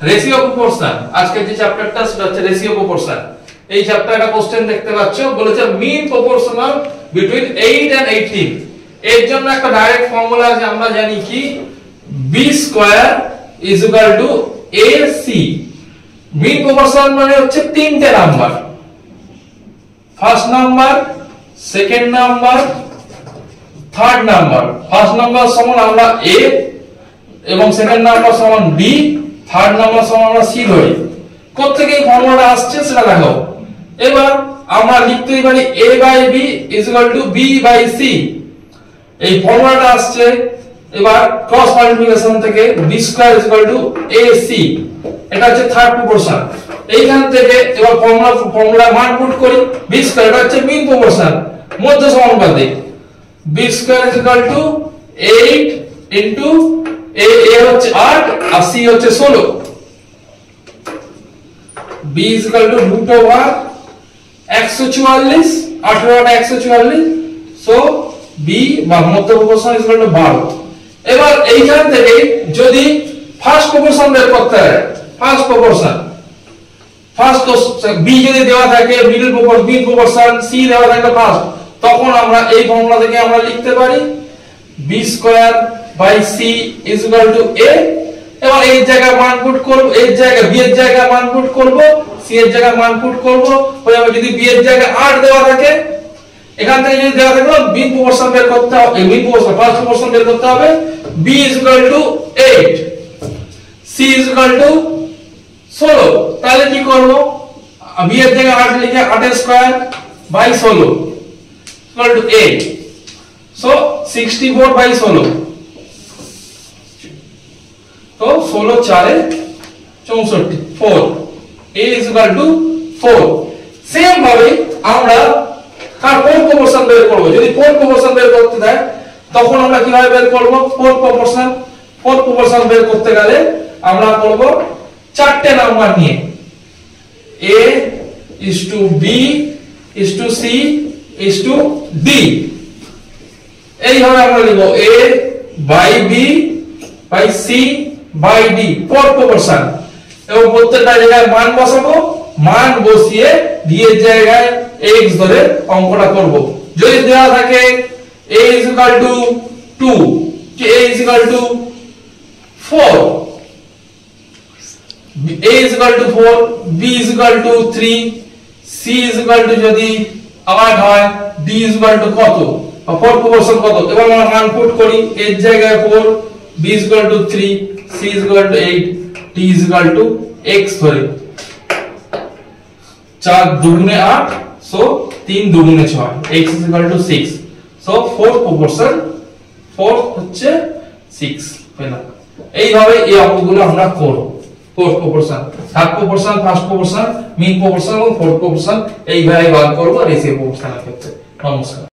Ratio proportion, আজকে যে চ্যাপ্টারটা সেটা হচ্ছে রেশিও প্রপোর্শন। এই চ্যাপ্টারে একটা কোশ্চেন দেখতে পাচ্ছ, বলেছে মিন প্রপোর্শনাল বিটুইন 8 and 18। এর জন্য একটা ডাইরেক্ট ফর্মুলা আছে, আমরা জানি কি b square is equal to ac। Mean proportion মানে হচ্ছে তিনটে number, first number, second number, third number. First number সমান আমরা a এবং সেকেন্ড নাম্বার সমান b, থার্ড নাম্বার সমান আমরা c ধরি। কোথা থেকে এই ফর্মুলাটা আসছে সেটা দেখো। এবার আমরা লিখতেই পারি a by b is equal to b by c। এই ফর্মুলাটা আসছে এবার ক্রস মাল্টিপ্লিকেশন থেকে b square is equal to ac। এটা হচ্ছে থার্ড প্রপোর্শন। এইখান থেকে এবার ফর্মুলা মান পুট করি। b স্কয়ার এটা হচ্ছে মিন প্রপোর্শন, মধ্য সমানুপাতিক। b square is equal to 8 into a হচ্ছে 8 আর c হচ্ছে 16। b is equal to root over 144, 18 আর 144, সো b বা মধ্য প্রপোর্শন ইজ ইকুয়াল টু 12। এবার এইখান থেকে যদি ফার্স্ট প্রপোর্শন বের করতে হয়, ফার্স্ট প্রপোর্শন, ফার্স্ট b যদি দেওয়া থাকে মিডল প্রপোর্শন, c দেওয়া থাকে ফার্স্ট, তখন আমরা এই ফর্মুলা থেকে আমরা লিখতে পারি b square by c is equal to a। এবার এই জায়গায় মান পুট করব, এই জায়গায় b এর জায়গায় মান পুট করব, c এর জায়গায় মান পুট করব। হয়ে যাবে যদি b এর জায়গায় 8 দেওয়া থাকে, এখান থেকে যদি দেওয়া থাকে মিন প্রপোর্শন বের করতে হবে, মিন প্রপোর্শন ফার্স্ট প্রপোর্শন বের করতে হবে। b is equal to 8, c is equal two 16। তাহলে কি করব, b এর জায়গায় 8 লিখে 8 এর square by 16 equal to 8, so 64 by 16। তো 16 4 এ 64, 4, a is equal to 4। Same ভাবে আমরা কার ফোর্থ প্রপোর্শন বের করব। যদি ফোর্থ প্রপোর্শন বের করতে দেয় তখন আমরা কিভাবে বের করব ফোর্থ প্রপোর্শন? ফোর্থ প্রপোর্শন বের করতে গেলে আমরা করব চারটে নাম্বার নিয়ে, a is to b is to c is to d। এইভাবে আমরা লিখব a by b by c by d, fourth proportion. এবং প্রত্যেকটা জায়গায় মান বসাবো, মান বসিয়ে d এর জায়গায় x ধরে অঙ্কটা করব। যদি দেওয়া থাকে a is equal to 2, a is equal to 4, a is equal to 4, b is equal to 3, c is equal to যদি 8 হয়, d is equal to কত, ফোর্থ প্রপোর্শন কত। এবার আমরা মান পুট করি, a এর জায়গায় 4, b is equal to 3, c is equal to 8, d is equal to x ধরে। 4 দুগুণে 8, সো 3 দুগুণে 6, x is equal to 6, so fourth proportion, fourth হচ্ছে 6 পেলাম। এইভাবে এই অঙ্কগুলো আমরা করব। Fourth proportion, third proportion, first proportion, mean proportion এবং ফোর্থ প্রপোর্শন এইভাবে বার করব রেশিও প্রপোর্শনের ক্ষেত্রে। নমস্কার।